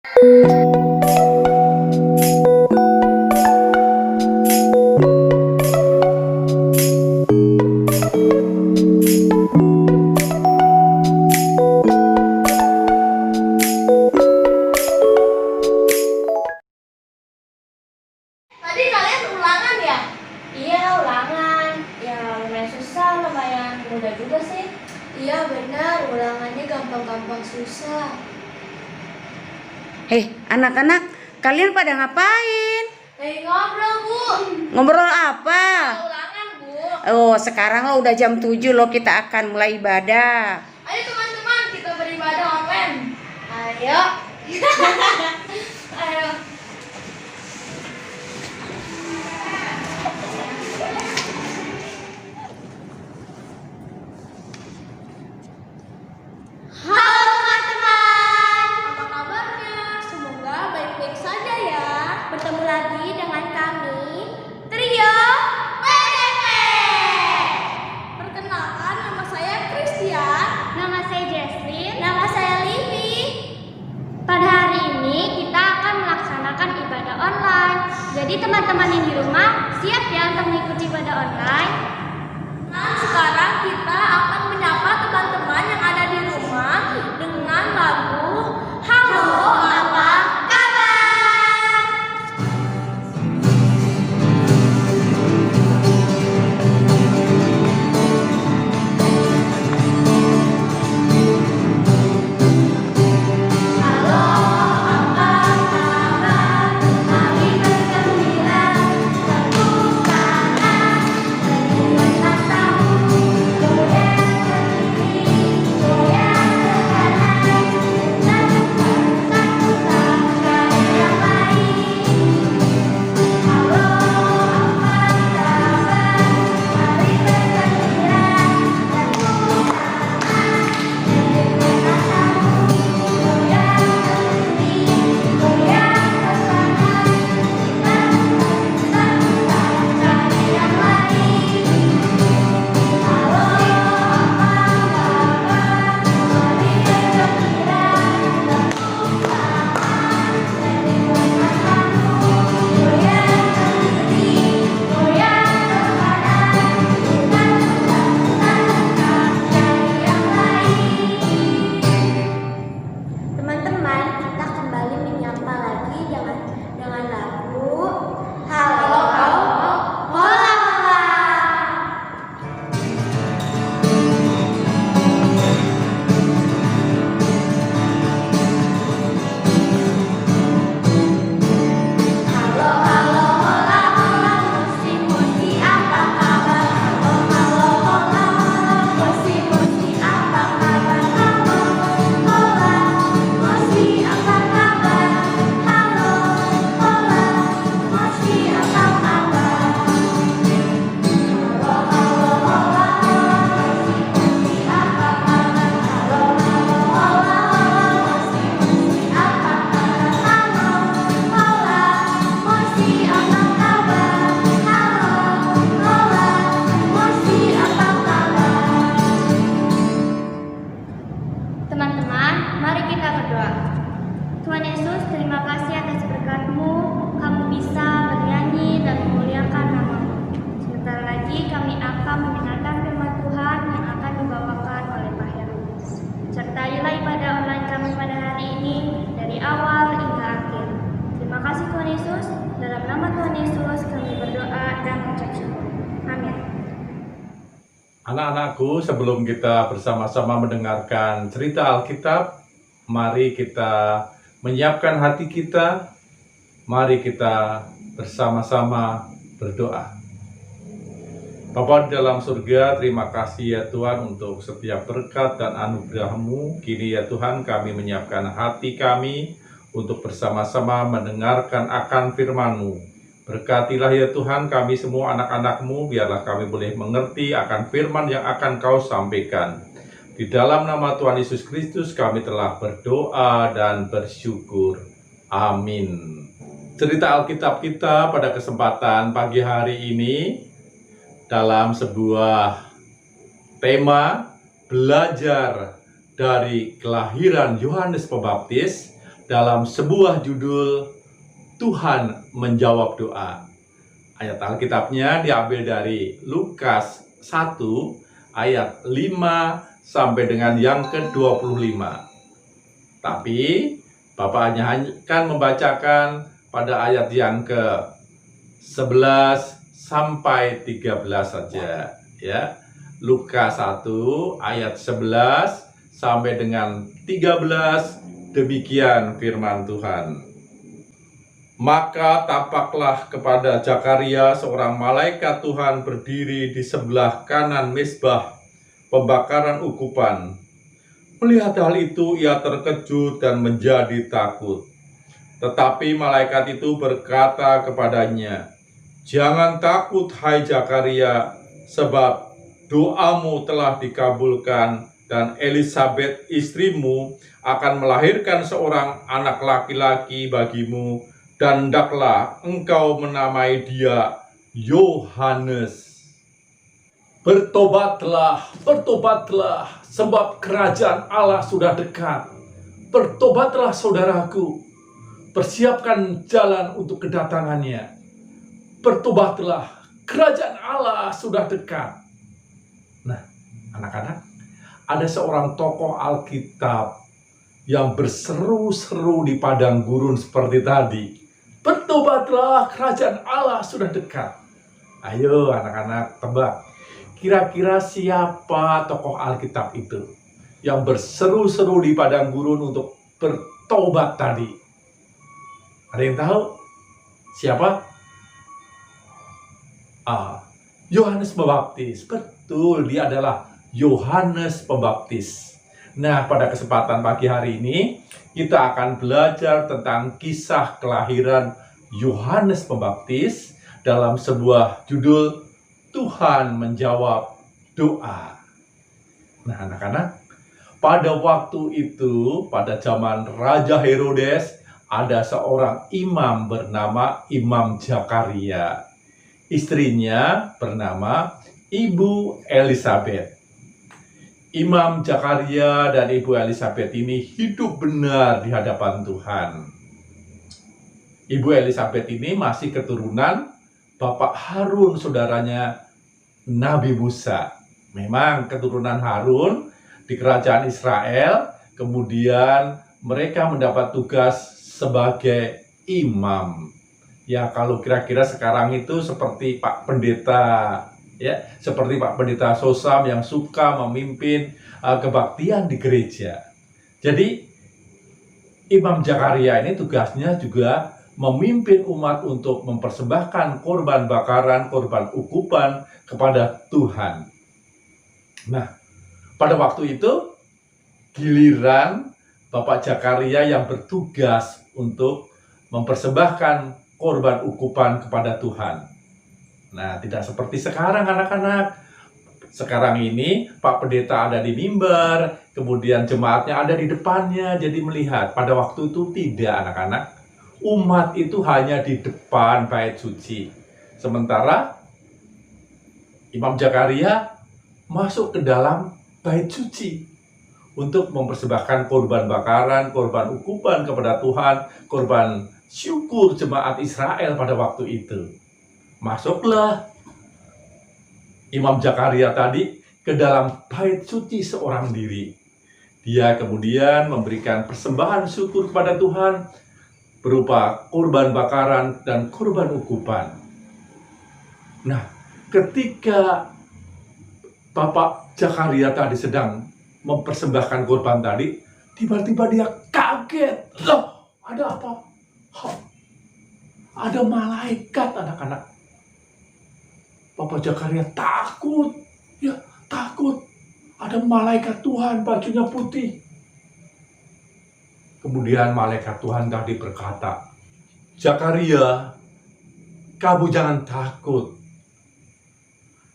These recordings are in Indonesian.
Tadi kalian ulangan ya? Iya, ulangan. Ya, lumayan susah, lumayan mudah juga sih. Iya benar, ulangannya gampang-gampang susah. Hei, anak-anak, kalian pada ngapain? Lagi ngobrol, Bu. Ngobrol apa? Ulangan, Bu. Oh, sekarang lo udah jam 7 loh, kita akan mulai ibadah. Ayo teman-teman, kita beribadah online. Ayo. Ayo. Halo teman-teman. Apa kabarnya? Semoga baik-baik saja ya. Bertemu lagi dengan kami. Trio PDP. Perkenalkan, nama saya Christian. Nama saya Jesslyn. Nama saya Livi. Pada hari ini kita akan melaksanakan ibadah online. Jadi teman-teman yang di rumah siap ya untuk mengikuti ibadah online? Nah, sekarang kita akan menyapa teman-teman yang ada di rumah dengan lagu Halo, apa kabar? Halo, apa kabar? Mari bergembira, tepuk tangan, berikan tamu, goyang berdiri, goyang ke kanan, lakukan satu langkah yang baik. Halo, apa kabar? Mari bergembira, tepuk tangan, berikan tamu, goyang berdiri, goyang ke kanan, lakukan satu langkah yang baik. Halo, apa kabar? Mari bergembira, tepuk tangan, berikan tamu, goyang berdiri, goyang ke kanan, lakukan satu langkah yang baik. Teman-teman, kita kembali menyapa lagi dengan lagu Halo, Halo, hola, hola. Halo, halo, hola, hola, musi, musi, apa kabar? Halo, halo, hola, hola, musi, musi, apa kabar? Halo, hola, musi, apa kabar? Halo, hola, musi, apa kabar? Halo, halo, hola, hola, musi, musi, apa kabar? Halo, halo, hola, hola, musi, musi, apa kabar? Halo, hola, musi, apa kabar? Halo, hola, musi, apa kabar? Teman-teman, mari kita berdoa. Tuhan Yesus, terima kasih atas berkat-Mu. Kamu bisa bernyanyi dan memuliakan nama-Mu. Sebentar lagi kami akan mendengarkan firman Tuhan yang akan dibawakan oleh Pak Herulis. Sertailah ibadah online kami pada hari ini dari awal hingga akhir. Terima kasih Tuhan Yesus. Dalam nama Tuhan Yesus kami berdoa dan mengucap syukur. Amin. Anak-anakku, sebelum kita bersama-sama mendengarkan cerita Alkitab, mari kita menyiapkan hati kita, mari kita bersama-sama berdoa. Bapa di dalam surga, terima kasih ya Tuhan untuk setiap berkat dan anugerah-Mu. Kini ya Tuhan, kami menyiapkan hati kami untuk bersama-sama mendengarkan akan firman-Mu. Berkatilah ya Tuhan kami semua anak-anak-Mu, biarlah kami boleh mengerti akan firman yang akan Kau sampaikan. Di dalam nama Tuhan Yesus Kristus kami telah berdoa dan bersyukur. Amin. Cerita Alkitab kita pada kesempatan pagi hari ini dalam sebuah tema belajar dari kelahiran Yohanes Pembaptis dalam sebuah judul Tuhan menjawab doa. Ayat Alkitabnya diambil dari Lukas 1 ayat 5 sampai dengan yang ke-25. Tapi Bapak hanya akan membacakan pada ayat yang ke-11 sampai 13 saja, ya. Lukas 1 ayat 11 sampai dengan 13, demikian firman Tuhan. Maka tampaklah kepada Zakaria seorang malaikat Tuhan berdiri di sebelah kanan mezbah pembakaran ukupan. Melihat hal itu, ia terkejut dan menjadi takut. Tetapi malaikat itu berkata kepadanya, "Jangan takut, hai Zakaria, sebab doamu telah dikabulkan, dan Elisabet istrimu akan melahirkan seorang anak laki-laki bagimu, dan hendaklah engkau menamai dia Yohanes. Bertobatlah, bertobatlah, sebab kerajaan Allah sudah dekat. Bertobatlah saudaraku, persiapkan jalan untuk kedatangannya. Bertobatlah, kerajaan Allah sudah dekat." Nah, anak-anak, ada seorang tokoh Alkitab yang berseru-seru di padang gurun seperti tadi. Bertobatlah, kerajaan Allah sudah dekat. Ayo anak-anak, tebak. Kira-kira siapa tokoh Alkitab itu yang berseru-seru di padang gurun untuk bertobat tadi? Ada yang tahu? Siapa? Yohanes Pembaptis. Betul, dia adalah Yohanes Pembaptis. Nah, pada kesempatan pagi hari ini kita akan belajar tentang kisah kelahiran Yohanes Pembaptis dalam sebuah judul Tuhan menjawab doa. Nah, anak-anak, pada waktu itu, pada zaman Raja Herodes, ada seorang imam bernama Imam Zakaria. Istrinya bernama Ibu Elisabet. Imam Zakaria dan Ibu Elisabet ini hidup benar di hadapan Tuhan. Ibu Elisabet ini masih keturunan Bapak Harun, saudaranya Nabi Musa. Memang keturunan Harun di kerajaan Israel, kemudian mereka mendapat tugas sebagai imam. Ya, kalau kira-kira sekarang itu seperti Pak Pendeta, ya, seperti Pak Pendeta Sosam yang suka memimpin kebaktian di gereja. Jadi Imam Zakaria ini tugasnya juga memimpin umat untuk mempersembahkan korban bakaran, korban ukupan kepada Tuhan. Nah, pada waktu itu giliran Bapak Zakaria yang bertugas untuk mempersembahkan korban ukupan kepada Tuhan. Nah, tidak seperti sekarang anak-anak. Sekarang ini Pak Pendeta ada di mimbar, kemudian jemaatnya ada di depannya, jadi melihat. Pada waktu itu tidak, anak-anak. Umat itu hanya di depan bait suci. Sementara Imam Zakaria masuk ke dalam bait suci untuk mempersembahkan korban bakaran, korban ukupan kepada Tuhan, korban syukur jemaat Israel pada waktu itu. Masuklah Imam Zakaria tadi ke dalam bait suci seorang diri. Dia kemudian memberikan persembahan syukur kepada Tuhan berupa korban bakaran dan korban ukupan. Nah, ketika Bapak Zakaria tadi sedang mempersembahkan korban tadi, tiba-tiba dia kaget. Loh, ada apa? Ada malaikat, anak-anak. Bapak Zakaria takut. Ya, takut. Ada malaikat Tuhan, bajunya putih. Kemudian malaikat Tuhan tadi berkata, "Zakaria, kamu jangan takut.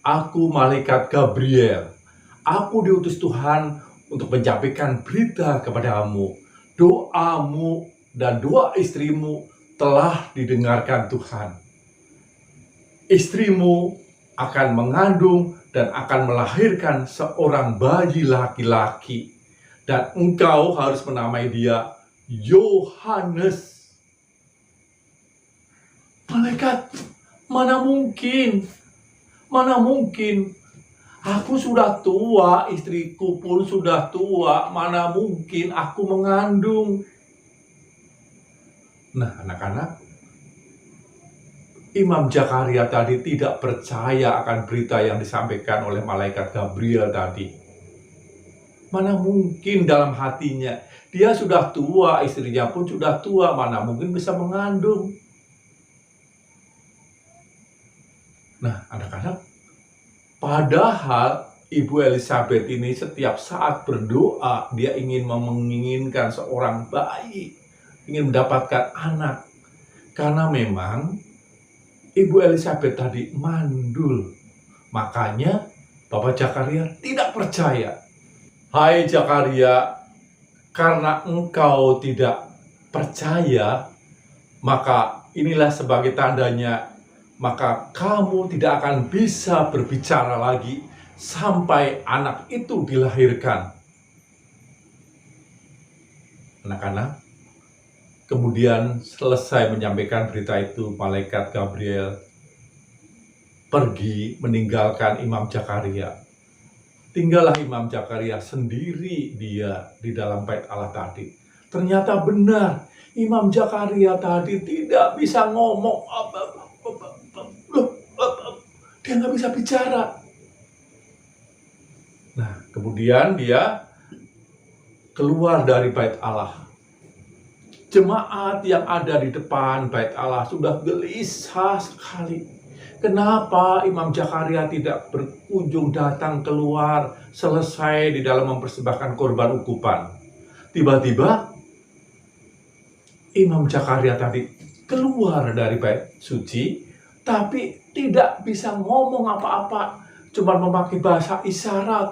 Aku malaikat Gabriel. Aku diutus Tuhan untuk menyampaikan berita kepadamu. Doamu dan doa istrimu telah didengarkan Tuhan. Istrimu akan mengandung dan akan melahirkan seorang bayi laki-laki. Dan engkau harus menamai dia Yohanes. Malaikat, mana mungkin? Mana mungkin? Aku sudah tua, istriku pun sudah tua, mana mungkin aku mengandung? Nah, anak-anak, Imam Zakaria tadi tidak percaya akan berita yang disampaikan oleh malaikat Gabriel tadi. Mana mungkin dalam hatinya, dia sudah tua, istrinya pun sudah tua, mana mungkin bisa mengandung? Nah, anak-anak, padahal Ibu Elizabeth ini setiap saat berdoa, dia ingin menginginkan seorang bayi, ingin mendapatkan anak. Karena memang Ibu Elizabeth tadi mandul. Makanya Bapak Zakaria tidak percaya. Hai Zakaria, karena engkau tidak percaya, maka inilah sebagai tandanya, maka kamu tidak akan bisa berbicara lagi sampai anak itu dilahirkan. Anak-anak, kemudian selesai menyampaikan berita itu, malaikat Gabriel pergi meninggalkan Imam Zakaria. Tinggallah Imam Zakaria sendiri dia di dalam bait Allah tadi. Ternyata benar, Imam Zakaria tadi tidak bisa ngomong. Dia nggak bisa bicara. Nah, kemudian dia keluar dari bait Allah. Jemaat yang ada di depan bait Allah sudah gelisah sekali. Kenapa Imam Zakaria tidak berkunjung datang keluar selesai di dalam mempersembahkan korban ukupan? Tiba-tiba Imam Zakaria tadi keluar dari bait suci, tapi tidak bisa ngomong apa-apa, cuma memakai bahasa isyarat.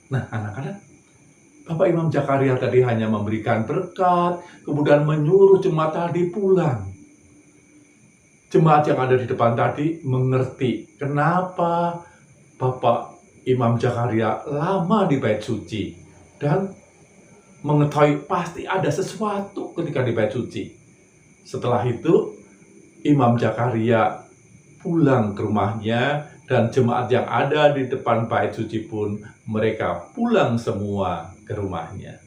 Nah, anak-anak, Bapak Imam Zakaria tadi hanya memberikan berkat, kemudian menyuruh jemaat tadi pulang. Jemaat yang ada di depan tadi mengerti kenapa Bapak Imam Zakaria lama di bait suci dan mengetahui pasti ada sesuatu ketika di bait suci. Setelah itu, Imam Zakaria pulang ke rumahnya dan jemaat yang ada di depan bait suci pun mereka pulang semua ke rumahnya.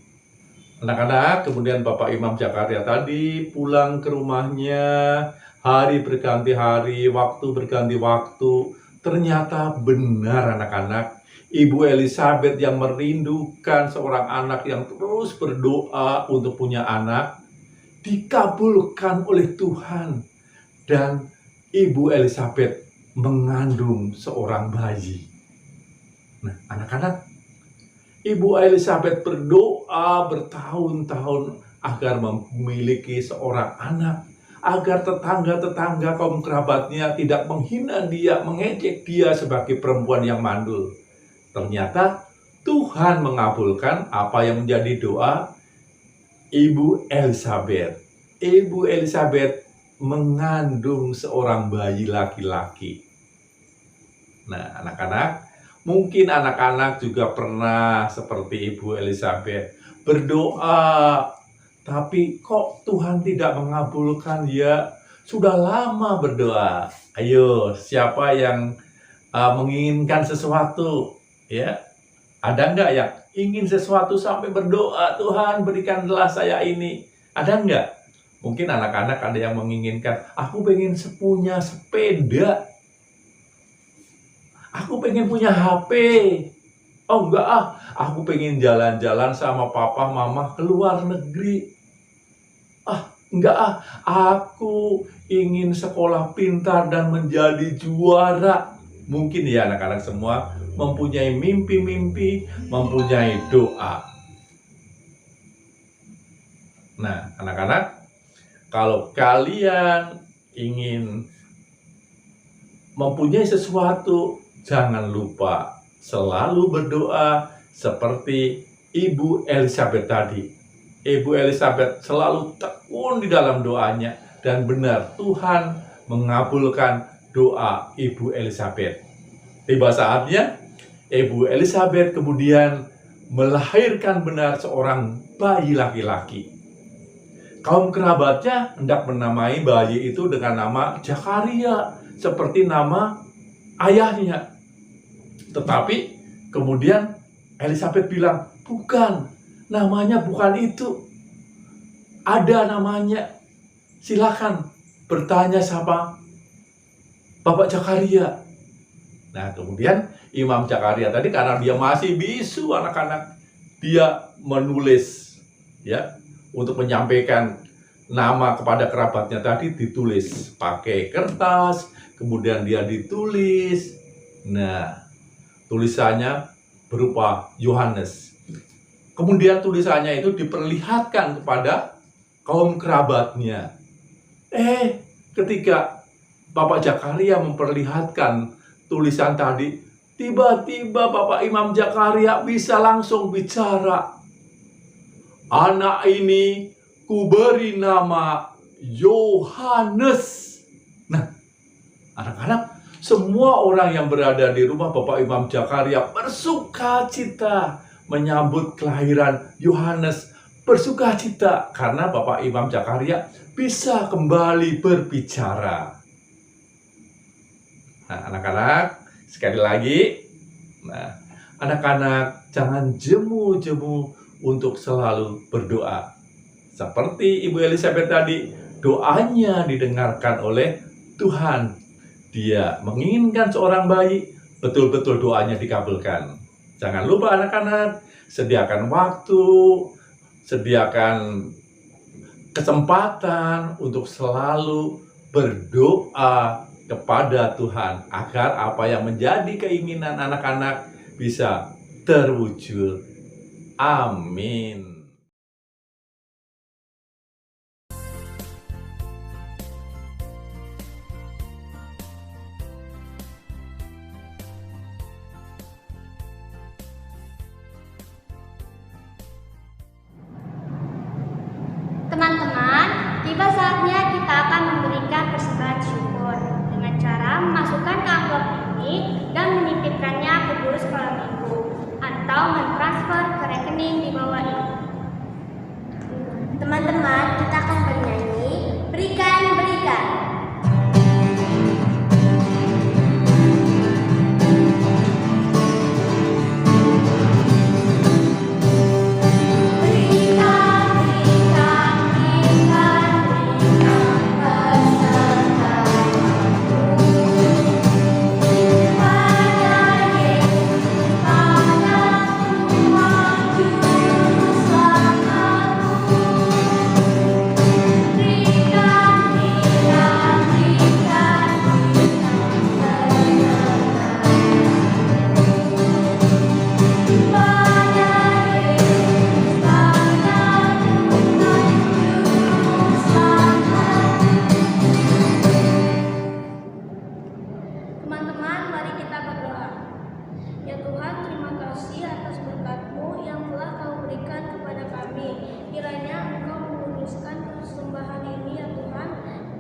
Anak-anak, kemudian Bapak Imam Zakaria tadi pulang ke rumahnya, hari berganti hari, waktu berganti waktu. Ternyata benar anak-anak, Ibu Elizabeth yang merindukan seorang anak yang terus berdoa untuk punya anak, dikabulkan oleh Tuhan. Dan Ibu Elizabeth mengandung seorang bayi. Nah, anak-anak, Ibu Elizabeth berdoa bertahun-tahun agar memiliki seorang anak, agar tetangga-tetangga kaum kerabatnya tidak menghina dia, mengejek dia sebagai perempuan yang mandul. Ternyata Tuhan mengabulkan apa yang menjadi doa Ibu Elizabeth. Ibu Elizabeth mengandung seorang bayi laki-laki. Nah, anak-anak, mungkin anak-anak juga pernah seperti Ibu Elizabeth berdoa, tapi kok Tuhan tidak mengabulkan ya? Sudah lama berdoa. Ayo, siapa yang menginginkan sesuatu? Ya, ada nggak yang ingin sesuatu sampai berdoa, Tuhan berikanlah saya ini? Ada nggak? Mungkin anak-anak ada yang menginginkan, aku pengen punya sepeda. Aku pengen punya HP. Oh enggak aku pengen jalan-jalan sama papa mama ke luar negeri. Enggak aku ingin sekolah pintar dan menjadi juara. Mungkin ya anak-anak semua mempunyai mimpi-mimpi, mempunyai doa. Nah, anak-anak, kalau kalian ingin mempunyai sesuatu, jangan lupa selalu berdoa seperti Ibu Elizabeth tadi. Ibu Elizabeth selalu tekun di dalam doanya dan benar Tuhan mengabulkan doa Ibu Elizabeth. Tiba saatnya Ibu Elizabeth kemudian melahirkan benar seorang bayi laki-laki. Kaum kerabatnya hendak menamai bayi itu dengan nama Zakaria, seperti nama ayahnya. Tetapi kemudian Elizabeth bilang, bukan, namanya bukan itu. Ada namanya. Silakan bertanya sama Bapak Zakaria. Nah, kemudian Imam Zakaria tadi karena dia masih bisu anak-anak, dia menulis ya untuk menyampaikan nama kepada kerabatnya tadi, ditulis pakai kertas, kemudian dia ditulis. Nah, tulisannya berupa Yohanes. Kemudian tulisannya itu diperlihatkan kepada kaum kerabatnya. Ketika Bapak Zakaria memperlihatkan tulisan tadi, tiba-tiba Bapak Imam Zakaria bisa langsung bicara. Anak ini kuberi nama Yohanes. Nah, anak-anak, semua orang yang berada di rumah Bapak Imam Zakaria bersuka cita menyambut kelahiran Yohanes. Bersuka cita karena Bapak Imam Zakaria bisa kembali berbicara. Nah, anak-anak, sekali lagi, anak-anak jangan jemu-jemu untuk selalu berdoa. Seperti Ibu Elizabeth tadi, doanya didengarkan oleh Tuhan. Dia menginginkan seorang bayi, betul-betul doanya dikabulkan. Jangan lupa anak-anak, sediakan waktu, sediakan kesempatan untuk selalu berdoa kepada Tuhan agar apa yang menjadi keinginan anak-anak bisa terwujud. Amin. Teman-teman, tiba saatnya kita akan memberikan persembahan syukur dengan cara memasukkan ke amplop ini dan menitipkannya ke guru sekolah minggu atau mentransfer ke rekening di bawah ini. Teman-teman, kita akan bernyanyi Berikan, Berikan. Teman-teman, mari kita berdoa. Ya Tuhan, terima kasih atas berkat-Mu yang telah Kau berikan kepada kami. Kiranya Engkau menguduskan persembahan ini ya Tuhan.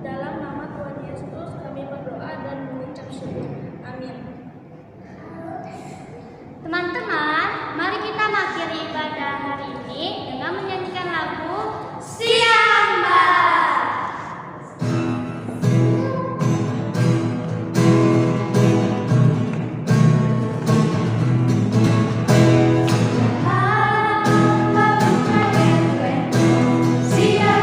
Dalam nama Tuhan Yesus kami berdoa dan mengucap syukur. Amin. Teman-teman, mari kita mengakhiri ibadah hari ini dengan menyanyikan lagu Siamba. Sia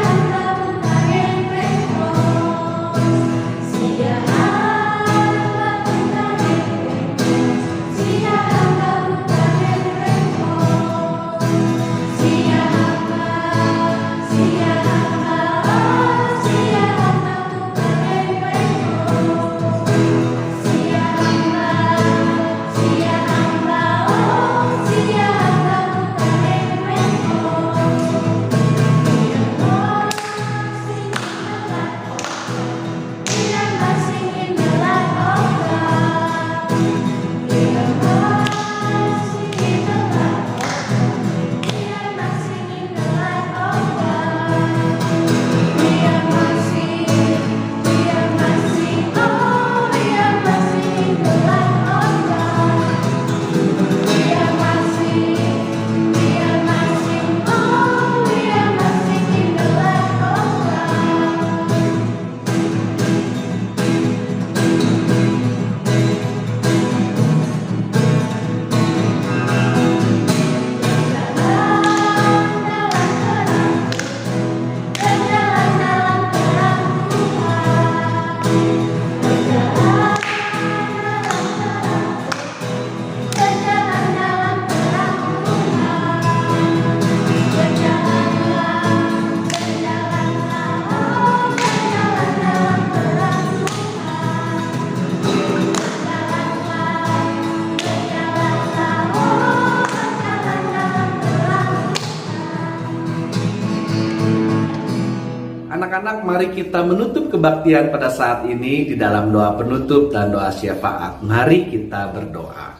anak-anak, mari kita menutup kebaktian pada saat ini di dalam doa penutup dan doa syafaat. Mari kita berdoa.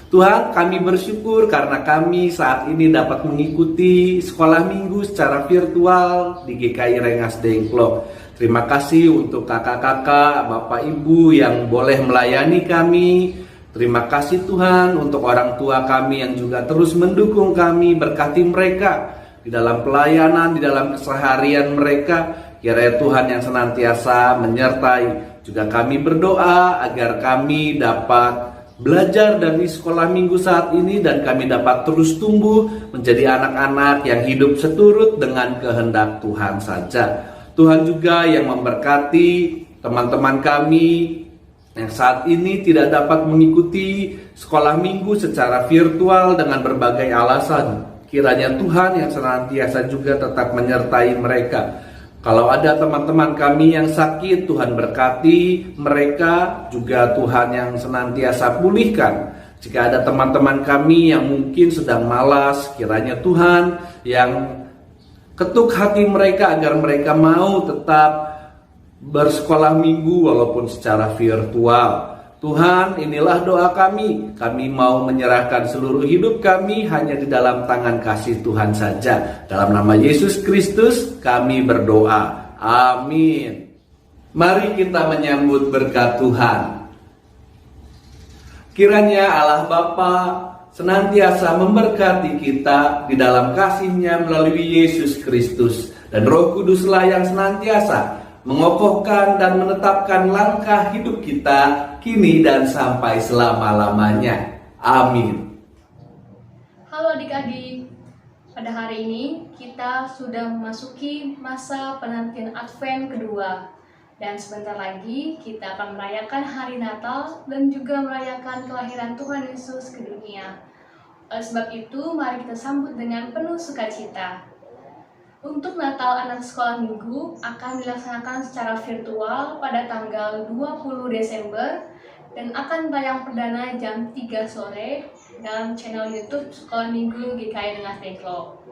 Tuhan, kami bersyukur karena kami saat ini dapat mengikuti sekolah minggu secara virtual di GKI Rengas Dengklok. Terima kasih untuk kakak-kakak, bapak ibu yang boleh melayani kami. Terima kasih Tuhan untuk orang tua kami yang juga terus mendukung kami. Berkati mereka di dalam pelayanan, di dalam keseharian mereka. Kiranya Tuhan yang senantiasa menyertai. Juga kami berdoa agar kami dapat belajar dari sekolah minggu saat ini dan kami dapat terus tumbuh menjadi anak-anak yang hidup seturut dengan kehendak Tuhan saja. Tuhan juga yang memberkati teman-teman kami yang saat ini tidak dapat mengikuti sekolah minggu secara virtual dengan berbagai alasan. Kiranya Tuhan yang senantiasa juga tetap menyertai mereka. Kalau ada teman-teman kami yang sakit, Tuhan berkati mereka, juga Tuhan yang senantiasa pulihkan. Jika ada teman-teman kami yang mungkin sedang malas, kiranya Tuhan yang ketuk hati mereka agar mereka mau tetap bersekolah minggu walaupun secara virtual. Tuhan, inilah doa kami. Kami mau menyerahkan seluruh hidup kami hanya di dalam tangan kasih Tuhan saja. Dalam nama Yesus Kristus kami berdoa. Amin. Mari kita menyambut berkat Tuhan. Kiranya Allah Bapa senantiasa memberkati kita di dalam kasih-Nya melalui Yesus Kristus. Dan Roh Kuduslah yang senantiasa mengokohkan dan menetapkan langkah hidup kita kini dan sampai selama-lamanya. Amin. Halo adik-adik, pada hari ini kita sudah memasuki masa penantian Advent kedua. Dan sebentar lagi kita akan merayakan hari Natal dan juga merayakan kelahiran Tuhan Yesus ke dunia. Oleh sebab itu, mari kita sambut dengan penuh sukacita. Untuk Natal anak sekolah minggu akan dilaksanakan secara virtual pada tanggal 20 Desember dan akan tayang perdana jam 3 sore dalam channel YouTube Sekolah Minggu GKI Rengas Dengklok.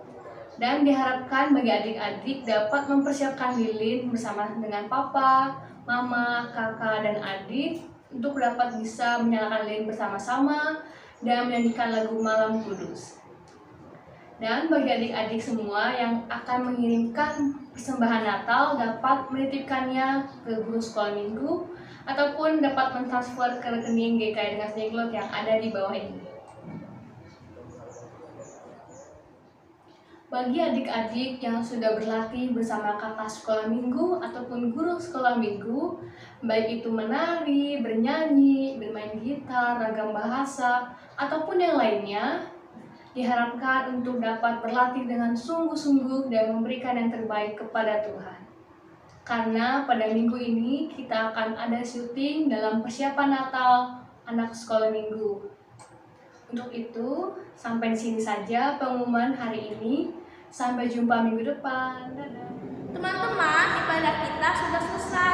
Dan diharapkan bagi adik-adik dapat mempersiapkan lilin bersama dengan papa, mama, kakak, dan adik untuk dapat bisa menyalakan lilin bersama-sama dan menyanyikan lagu Malam Kudus. Dan bagi adik-adik semua yang akan mengirimkan persembahan Natal dapat menitipkannya ke guru sekolah minggu ataupun dapat mentransfer ke rekening GKI Rengas Dengklok yang ada di bawah ini. Bagi adik-adik yang sudah berlatih bersama kakak sekolah minggu ataupun guru sekolah minggu, baik itu menari, bernyanyi, bermain gitar, ragam bahasa, ataupun yang lainnya, diharapkan untuk dapat berlatih dengan sungguh-sungguh dan memberikan yang terbaik kepada Tuhan. Karena pada minggu ini kita akan ada syuting dalam persiapan Natal anak sekolah minggu. Untuk itu, sampai di sini saja pengumuman hari ini. Sampai jumpa minggu depan. Dadah. Teman-teman, ibadah kita sudah selesai.